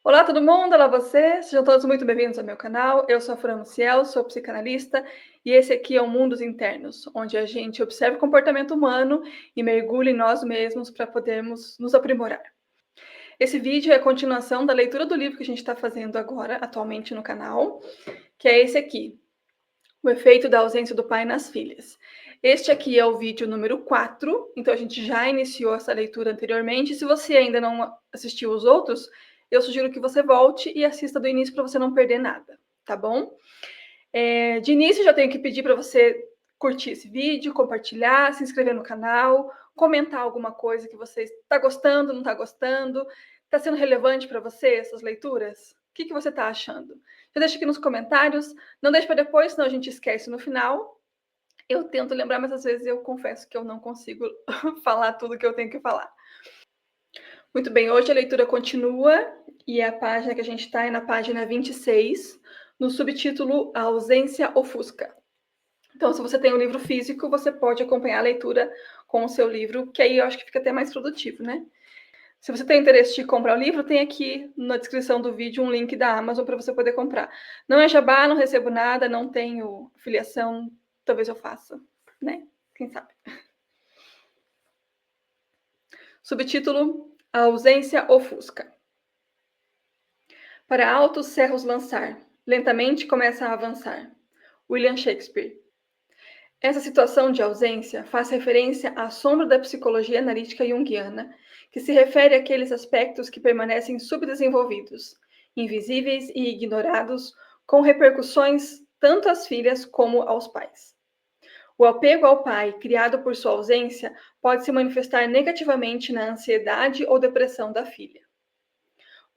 Olá, todo mundo! Olá, você! Sejam todos muito bem-vindos ao meu canal. Eu sou a Fran Maciel, sou psicanalista e esse aqui é o Mundos Internos, onde a gente observa o comportamento humano e mergulha em nós mesmos para podermos nos aprimorar. Esse vídeo é a continuação da leitura do livro que a gente está fazendo agora, atualmente no canal, que é esse aqui, O Efeito da Ausência do Pai nas Filhas. Este aqui é o vídeo número 4, então a gente já iniciou essa leitura anteriormente. Se você ainda não assistiu os outros, eu sugiro que você volte e assista do início para você não perder nada, tá bom? De início, já tenho que pedir para você curtir esse vídeo, compartilhar, se inscrever no canal, comentar alguma coisa que você está gostando, não está gostando, está sendo relevante para você essas leituras? O que você está achando? Já deixa aqui nos comentários, não deixe para depois, senão a gente esquece no final. Eu tento lembrar, mas às vezes eu confesso que eu não consigo falar tudo que eu tenho que falar. Muito bem, hoje a leitura continua e a página que a gente está é na página 26, no subtítulo A Ausência Ofusca. Então, se você tem um livro físico, você pode acompanhar a leitura com o seu livro, que aí eu acho que fica até mais produtivo, né? Se você tem interesse de comprar o livro, tem aqui na descrição do vídeo um link da Amazon para você poder comprar. Não é jabá, não recebo nada, não tenho filiação, talvez eu faça, né? Quem sabe? Subtítulo: A Ausência Ofusca. Para altos cerros lançar, lentamente começa a avançar. William Shakespeare. Essa situação de ausência faz referência à sombra da psicologia analítica junguiana, que se refere àqueles aspectos que permanecem subdesenvolvidos, invisíveis e ignorados, com repercussões tanto às filhas como aos pais. O apego ao pai, criado por sua ausência, pode se manifestar negativamente na ansiedade ou depressão da filha.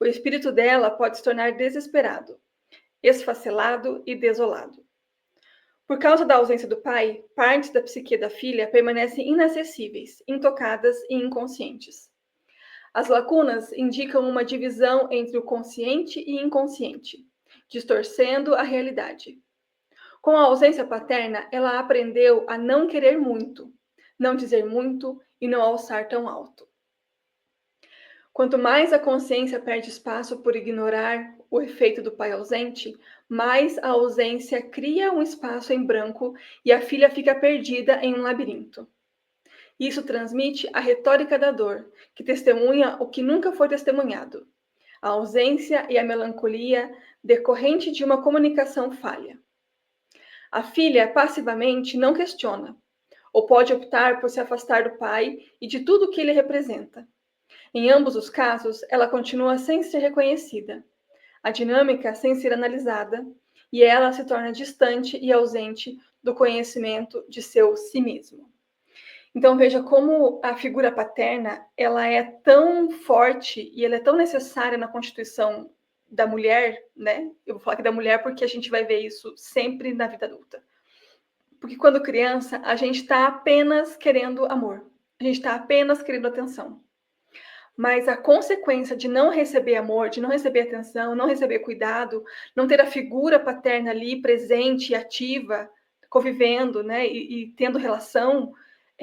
O espírito dela pode se tornar desesperado, esfacelado e desolado. Por causa da ausência do pai, partes da psique da filha permanecem inacessíveis, intocadas e inconscientes. As lacunas indicam uma divisão entre o consciente e inconsciente, distorcendo a realidade. Com a ausência paterna, ela aprendeu a não querer muito, não dizer muito e não alçar tão alto. Quanto mais a consciência perde espaço por ignorar o efeito do pai ausente, mais a ausência cria um espaço em branco e a filha fica perdida em um labirinto. Isso transmite a retórica da dor, que testemunha o que nunca foi testemunhado, a ausência e a melancolia decorrente de uma comunicação falha. A filha passivamente não questiona, ou pode optar por se afastar do pai e de tudo o que ele representa. Em ambos os casos, ela continua sem ser reconhecida, a dinâmica sem ser analisada, e ela se torna distante e ausente do conhecimento de seu si mesmo. Então veja como a figura paterna ela é tão forte e ela é tão necessária na constituição da mulher, né? Eu vou falar aqui da mulher porque a gente vai ver isso sempre na vida adulta. Porque quando criança, a gente está apenas querendo amor, a gente está apenas querendo atenção. Mas a consequência de não receber amor, de não receber atenção, não receber cuidado, não ter a figura paterna ali presente e ativa, convivendo, né, e tendo relação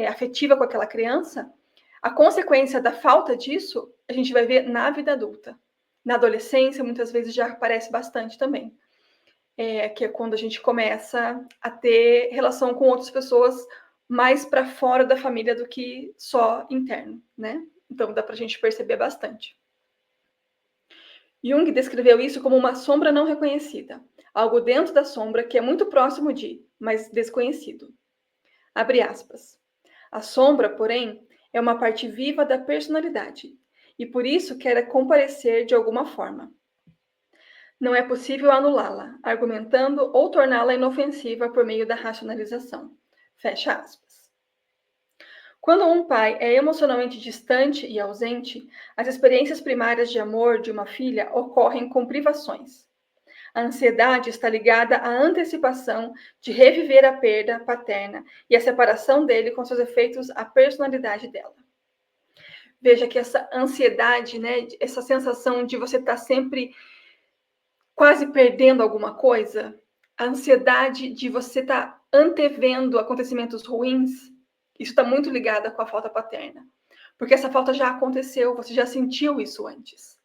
afetiva com aquela criança, a consequência da falta disso, a gente vai ver na vida adulta. Na adolescência, muitas vezes já aparece bastante também. Que é quando a gente começa a ter relação com outras pessoas mais para fora da família do que só interno, né? Então, dá para a gente perceber bastante. Jung descreveu isso como uma sombra não reconhecida, algo dentro da sombra que é muito próximo de, mas desconhecido. Abre aspas. A sombra, porém, é uma parte viva da personalidade, e por isso quer comparecer de alguma forma. Não é possível anulá-la, argumentando ou torná-la inofensiva por meio da racionalização. Fecha aspas. Quando um pai é emocionalmente distante e ausente, as experiências primárias de amor de uma filha ocorrem com privações. A ansiedade está ligada à antecipação de reviver a perda paterna e a separação dele com seus efeitos à personalidade dela. Veja que essa ansiedade, né, essa sensação de você estar sempre quase perdendo alguma coisa, a ansiedade de você estar antevendo acontecimentos ruins, isso está muito ligado com a falta paterna. Porque essa falta já aconteceu, você já sentiu isso antes.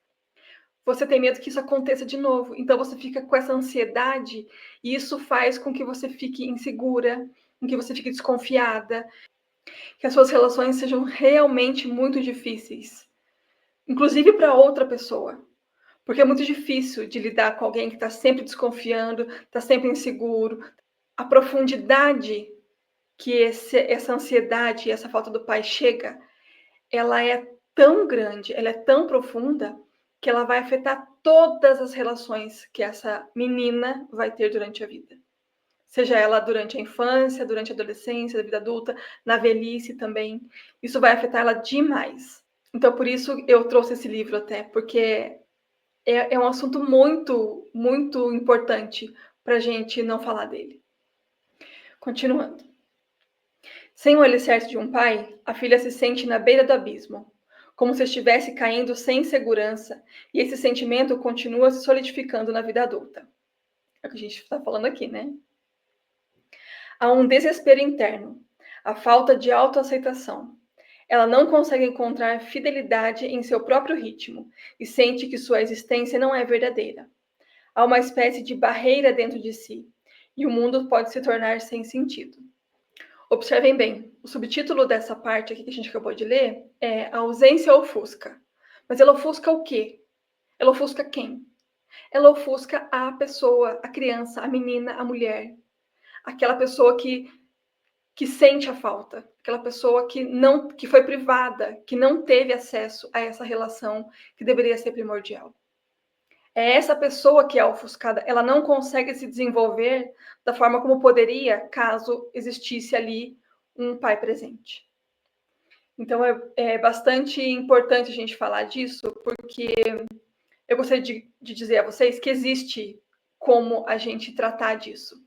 você tem medo que isso aconteça de novo. Então você fica com essa ansiedade e isso faz com que você fique insegura, com que você fique desconfiada, que as suas relações sejam realmente muito difíceis, inclusive para outra pessoa. Porque é muito difícil de lidar com alguém que está sempre desconfiando, está sempre inseguro. A profundidade que essa ansiedade e essa falta do pai chega, ela é tão grande, ela é tão profunda, que ela vai afetar todas as relações que essa menina vai ter durante a vida. Seja ela durante a infância, durante a adolescência, da vida adulta, na velhice também. Isso vai afetar ela demais. Então, por isso eu trouxe esse livro até, porque é um assunto muito, muito importante para a gente não falar dele. Continuando. Sem o alicerce de um pai, a filha se sente na beira do abismo, como se estivesse caindo sem segurança, e esse sentimento continua se solidificando na vida adulta. É o que a gente está falando aqui, né? Há um desespero interno, a falta de autoaceitação. Ela não consegue encontrar fidelidade em seu próprio ritmo e sente que sua existência não é verdadeira. Há uma espécie de barreira dentro de si, e o mundo pode se tornar sem sentido. Observem bem, o subtítulo dessa parte aqui que a gente acabou de ler é A ausência ofusca. Mas ela ofusca o quê? Ela ofusca quem? Ela ofusca a pessoa, a criança, a menina, a mulher. Aquela pessoa que sente a falta, aquela pessoa que foi privada, que não teve acesso a essa relação que deveria ser primordial. É essa pessoa que é ofuscada, ela não consegue se desenvolver da forma como poderia, caso existisse ali um pai presente. Então, é bastante importante a gente falar disso, porque eu gostaria de dizer a vocês que existe como a gente tratar disso.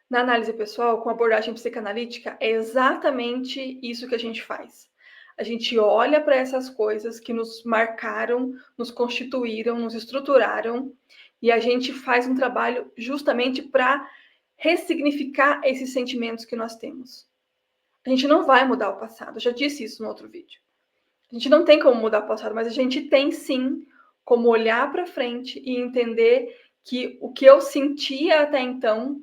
Na análise pessoal, com abordagem psicanalítica, é exatamente isso que a gente faz. A gente olha para essas coisas que nos marcaram, nos constituíram, nos estruturaram, e a gente faz um trabalho justamente para ressignificar esses sentimentos que nós temos. A gente não vai mudar o passado, eu já disse isso no outro vídeo. A gente não tem como mudar o passado, mas a gente tem sim como olhar para frente e entender que o que eu sentia até então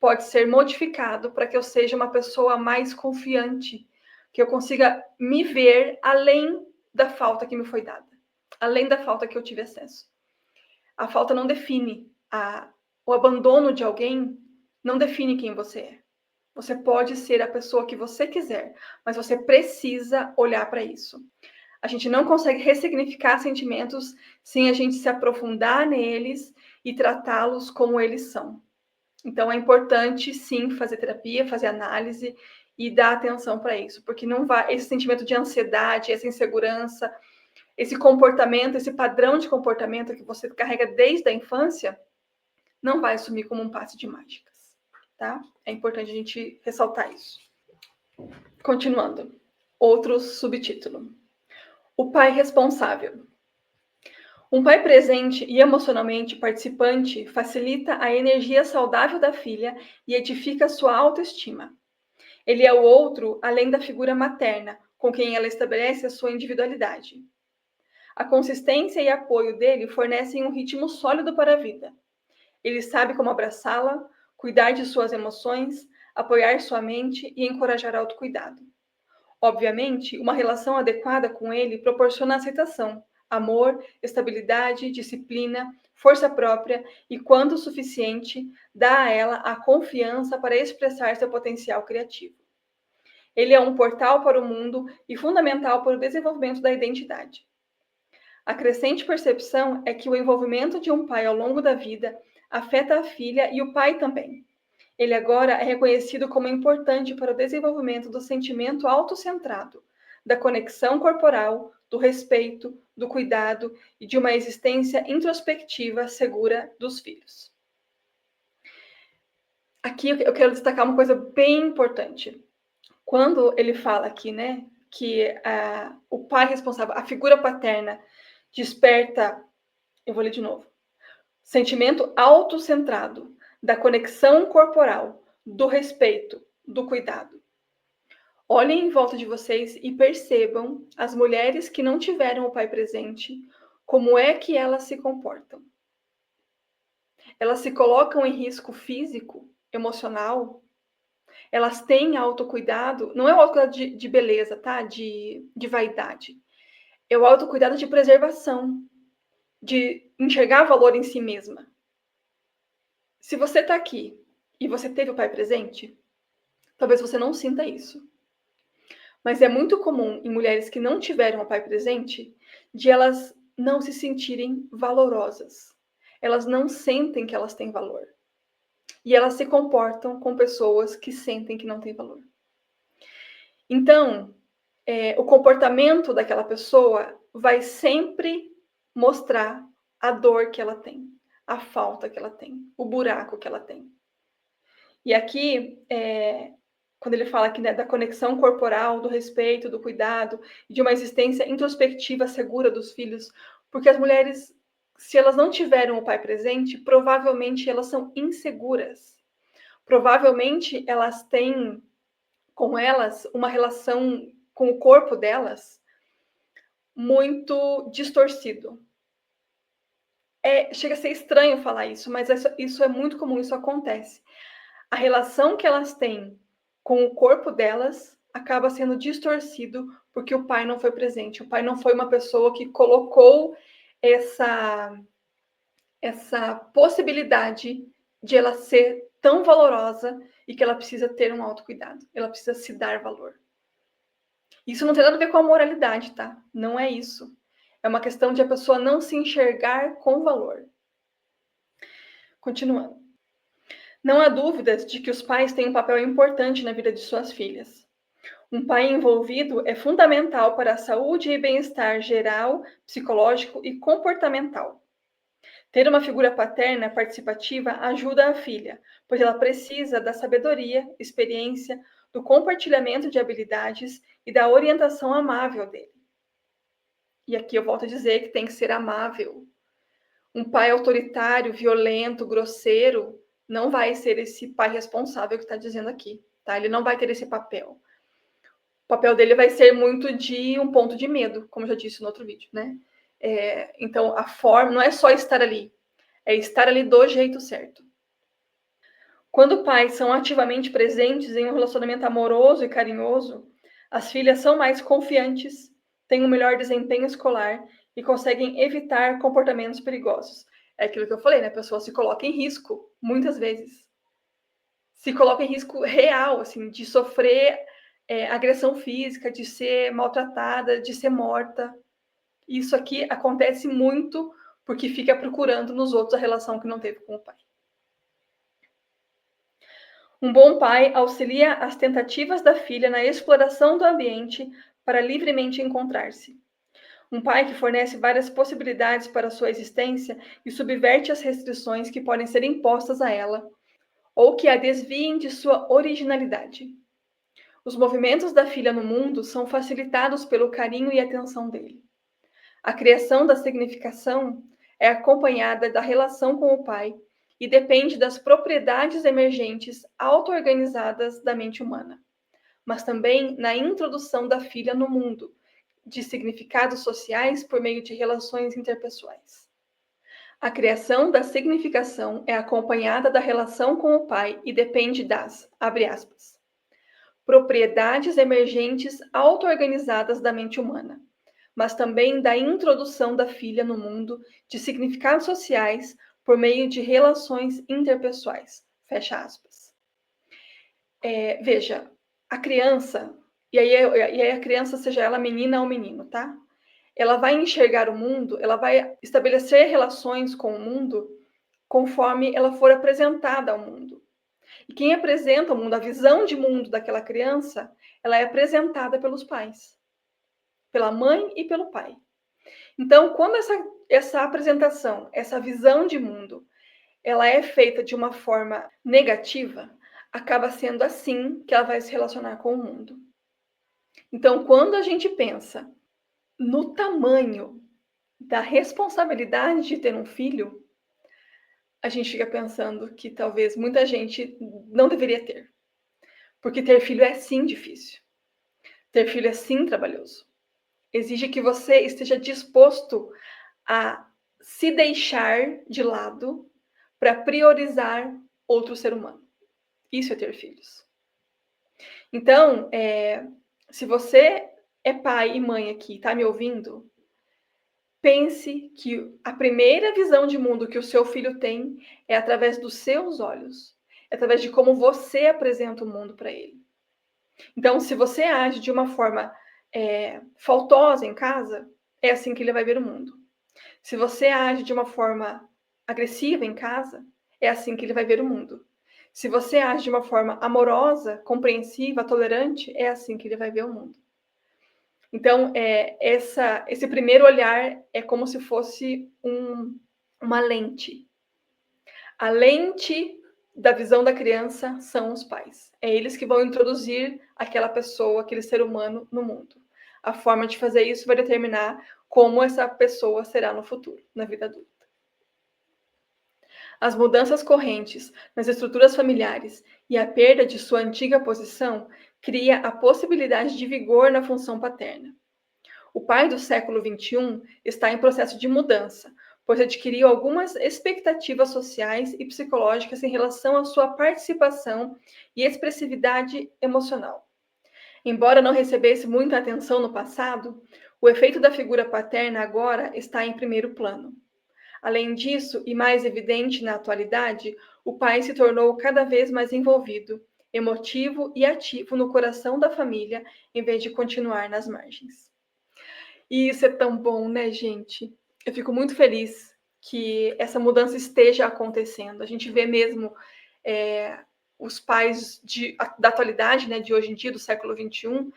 pode ser modificado para que eu seja uma pessoa mais confiante, que eu consiga me ver além da falta que me foi dada, além da falta que eu tive acesso. A falta não define, o abandono de alguém não define quem você é. Você pode ser a pessoa que você quiser, mas você precisa olhar para isso. A gente não consegue ressignificar sentimentos sem a gente se aprofundar neles e tratá-los como eles são. Então, é importante, sim, fazer terapia, fazer análise e dar atenção para isso, porque não vai, esse sentimento de ansiedade, essa insegurança, esse comportamento, esse padrão de comportamento que você carrega desde a infância, não vai sumir como um passe de mágicas, tá? É importante a gente ressaltar isso. Continuando, outro subtítulo. O pai responsável. Um pai presente e emocionalmente participante facilita a energia saudável da filha e edifica sua autoestima. Ele é o outro além da figura materna, com quem ela estabelece a sua individualidade. A consistência e apoio dele fornecem um ritmo sólido para a vida. Ele sabe como abraçá-la, cuidar de suas emoções, apoiar sua mente e encorajar autocuidado. Obviamente, uma relação adequada com ele proporciona aceitação, amor, estabilidade, disciplina, força própria e, quando suficiente, dá a ela a confiança para expressar seu potencial criativo. Ele é um portal para o mundo e fundamental para o desenvolvimento da identidade. A crescente percepção é que o envolvimento de um pai ao longo da vida afeta a filha e o pai também. Ele agora é reconhecido como importante para o desenvolvimento do sentimento autocentrado, da conexão corporal, do respeito, do cuidado e de uma existência introspectiva segura dos filhos. Aqui eu quero destacar uma coisa bem importante. Quando ele fala aqui, né, que o pai responsável, a figura paterna, desperta, eu vou ler de novo, sentimento autocentrado, da conexão corporal, do respeito, do cuidado. Olhem em volta de vocês e percebam as mulheres que não tiveram o pai presente, Como é que elas se comportam? Elas se colocam em risco físico, emocional? Elas têm autocuidado? Não é o autocuidado de beleza, tá? De vaidade. É o autocuidado de preservação, de enxergar valor em si mesma. Se você está aqui e você teve o pai presente, talvez você não sinta isso. Mas é muito comum em mulheres que não tiveram o pai presente, de elas não se sentirem valorosas. Elas não sentem que elas têm valor. E elas se comportam com pessoas que sentem que não têm valor. Então, o comportamento daquela pessoa vai sempre mostrar a dor que ela tem, a falta que ela tem, o buraco que ela tem. E aqui, quando ele fala aqui, né, da conexão corporal, do respeito, do cuidado, de uma existência introspectiva segura dos filhos, porque as mulheres, se elas não tiveram o pai presente, provavelmente elas são inseguras. Provavelmente elas têm com elas uma relação com o corpo delas muito distorcido. Chega a ser estranho falar isso, mas isso é muito comum, isso acontece. A relação que elas têm com o corpo delas acaba sendo distorcido porque o pai não foi presente. O pai não foi uma pessoa que colocou essa possibilidade de ela ser tão valorosa e que ela precisa ter um autocuidado. Ela precisa se dar valor. Isso não tem nada a ver com a moralidade, tá? Não é isso. É uma questão de a pessoa não se enxergar com valor. Continuando. Não há dúvidas de que os pais têm um papel importante na vida de suas filhas. Um pai envolvido é fundamental para a saúde e bem-estar geral, psicológico e comportamental. Ter uma figura paterna participativa ajuda a filha, pois ela precisa da sabedoria, experiência, do compartilhamento de habilidades e da orientação amável dele. E aqui eu volto a dizer que tem que ser amável. Um pai autoritário, violento, grosseiro, não vai ser esse pai responsável que está dizendo aqui, tá? Ele não vai ter esse papel. O papel dele vai ser muito de um ponto de medo, como eu já disse no outro vídeo, né? Então, a forma não é só estar ali, é estar ali do jeito certo. Quando pais são ativamente presentes em um relacionamento amoroso e carinhoso, as filhas são mais confiantes, têm um melhor desempenho escolar e conseguem evitar comportamentos perigosos. É aquilo que eu falei, né? A pessoa se coloca em risco, muitas vezes. Se coloca em risco real, assim, de sofrer agressão física, de ser maltratada, de ser morta. Isso aqui acontece muito porque fica procurando nos outros a relação que não teve com o pai. Um bom pai auxilia as tentativas da filha na exploração do ambiente para livremente encontrar-se. Um pai que fornece várias possibilidades para sua existência e subverte as restrições que podem ser impostas a ela, ou que a desviem de sua originalidade. Os movimentos da filha no mundo são facilitados pelo carinho e atenção dele. A criação da significação é acompanhada da relação com o pai e depende das propriedades emergentes auto-organizadas da mente humana, mas também na introdução da filha no mundo, de significados sociais por meio de relações interpessoais. A criação da significação é acompanhada da relação com o pai e depende das, abre aspas, propriedades emergentes auto-organizadas da mente humana, mas também da introdução da filha no mundo de significados sociais por meio de relações interpessoais. Fecha aspas. Veja, a criança, e aí a criança, seja ela menina ou menino, tá? Ela vai enxergar o mundo, ela vai estabelecer relações com o mundo conforme ela for apresentada ao mundo. E quem apresenta o mundo, a visão de mundo daquela criança, ela é apresentada pelos pais, pela mãe e pelo pai. Então, quando essa apresentação, essa visão de mundo, ela é feita de uma forma negativa, acaba sendo assim que ela vai se relacionar com o mundo. Então, quando a gente pensa no tamanho da responsabilidade de ter um filho, a gente fica pensando que talvez muita gente não deveria ter. Porque ter filho é sim difícil. Ter filho é sim trabalhoso. Exige que você esteja disposto a se deixar de lado para priorizar outro ser humano. Isso é ter filhos. Então, se você é pai e mãe aqui, está me ouvindo, pense que a primeira visão de mundo que o seu filho tem é através dos seus olhos, é através de como você apresenta o mundo para ele. Então, se você age de uma forma faltosa em casa, é assim que ele vai ver o mundo. Se você age de uma forma agressiva em casa, é assim que ele vai ver o mundo. Se você age de uma forma amorosa, compreensiva, tolerante, é assim que ele vai ver o mundo. Então, esse primeiro olhar é como se fosse uma lente. A lente da visão da criança são os pais. É eles que vão introduzir aquela pessoa, aquele ser humano no mundo. A forma de fazer isso vai determinar como essa pessoa será no futuro, na vida adulta. As mudanças correntes nas estruturas familiares e a perda de sua antiga posição cria a possibilidade de vigor na função paterna. O pai do século XXI está em processo de mudança, pois adquiriu algumas expectativas sociais e psicológicas em relação à sua participação e expressividade emocional. Embora não recebesse muita atenção no passado, o efeito da figura paterna agora está em primeiro plano. Além disso, e mais evidente na atualidade, o pai se tornou cada vez mais envolvido, emotivo e ativo no coração da família, em vez de continuar nas margens. E isso é tão bom, né, gente? Eu fico muito feliz que essa mudança esteja acontecendo. A gente vê mesmo os pais da atualidade, né, de hoje em dia, do século XXI,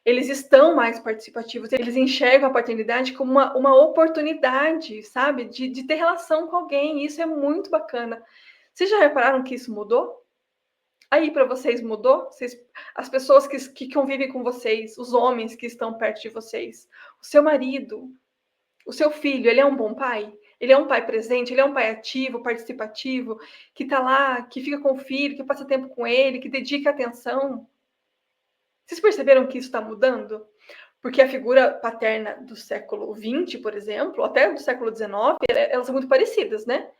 eles estão mais participativos, eles enxergam a paternidade como uma oportunidade, sabe, de ter relação com alguém, e isso é muito bacana. Vocês já repararam que isso mudou? Aí para vocês mudou? As pessoas que convivem com vocês, os homens que estão perto de vocês, o seu marido, o seu filho, ele é um bom pai? Ele é um pai presente? Ele é um pai ativo, participativo, que está lá, que fica com o filho, que passa tempo com ele, que dedica atenção? Vocês perceberam que isso está mudando? Porque a figura paterna do século XX, por exemplo, até do século XIX, elas são muito parecidas, né?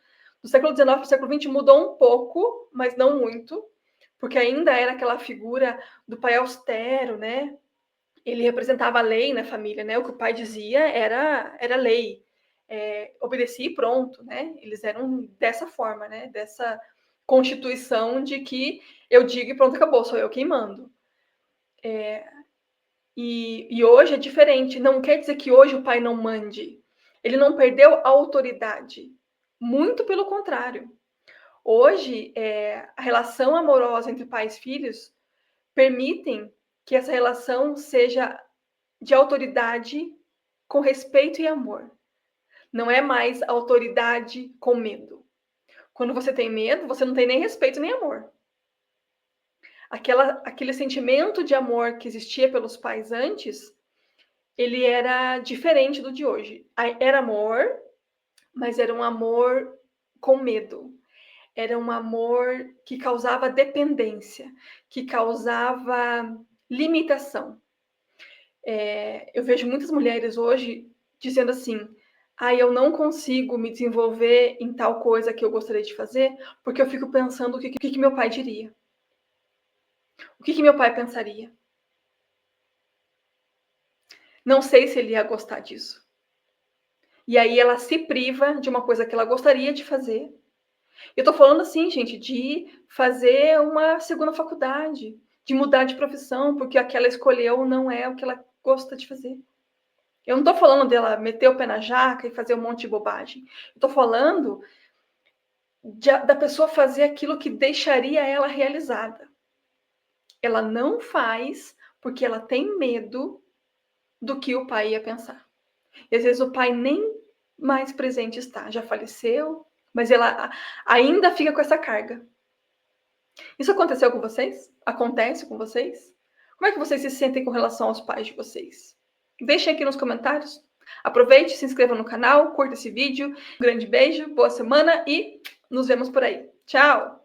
Do século XIX para o século XX mudou um pouco, mas não muito, porque ainda era aquela figura do pai austero, né? Ele representava a lei na família, né? O que o pai dizia era lei. Obedecia e pronto, né? Eles eram dessa forma, né? Dessa constituição de que eu digo e pronto, acabou, sou eu quem mando. E hoje é diferente. Não quer dizer que hoje o pai não mande. Ele não perdeu a autoridade. Muito pelo contrário. Hoje, a relação amorosa entre pais e filhos permitem que essa relação seja de autoridade com respeito e amor. Não é mais autoridade com medo. Quando você tem medo, você não tem nem respeito nem amor. Aquele sentimento de amor que existia pelos pais antes, ele era diferente do de hoje. Era amor, mas era um amor com medo. Era um amor que causava dependência, que causava limitação. Eu vejo muitas mulheres hoje dizendo assim: eu não consigo me desenvolver em tal coisa que eu gostaria de fazer, porque eu fico pensando o que meu pai diria. O que meu pai pensaria? Não sei se ele ia gostar disso. E aí ela se priva de uma coisa que ela gostaria de fazer. Eu tô falando assim, gente, de fazer uma segunda faculdade, de mudar de profissão, porque a que ela escolheu não é o que ela gosta de fazer. Eu não tô falando dela meter o pé na jaca e fazer um monte de bobagem. Eu tô falando da pessoa fazer aquilo que deixaria ela realizada. Ela não faz porque ela tem medo do que o pai ia pensar. E às vezes o pai nem mais presente está, já faleceu, mas ela ainda fica com essa carga. Isso aconteceu com vocês? Acontece com vocês? Como é que vocês se sentem com relação aos pais de vocês? Deixem aqui nos comentários. Aproveite, se inscreva no canal, curta esse vídeo. Um grande beijo, boa semana e nos vemos por aí. Tchau!